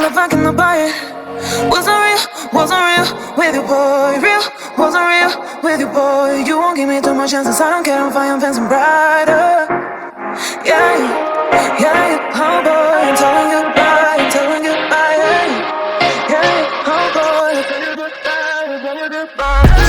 love, I cannot buy it. Wasn't real with you, boy. Real, wasn't real with you, boy. You won't give me too much chances. I don't care if I am fancy brighter. Yeah, oh boy, I'm telling you bye, I'm telling you bye. Yeah, oh boy, I'm telling you goodbye, I'm telling you goodbye.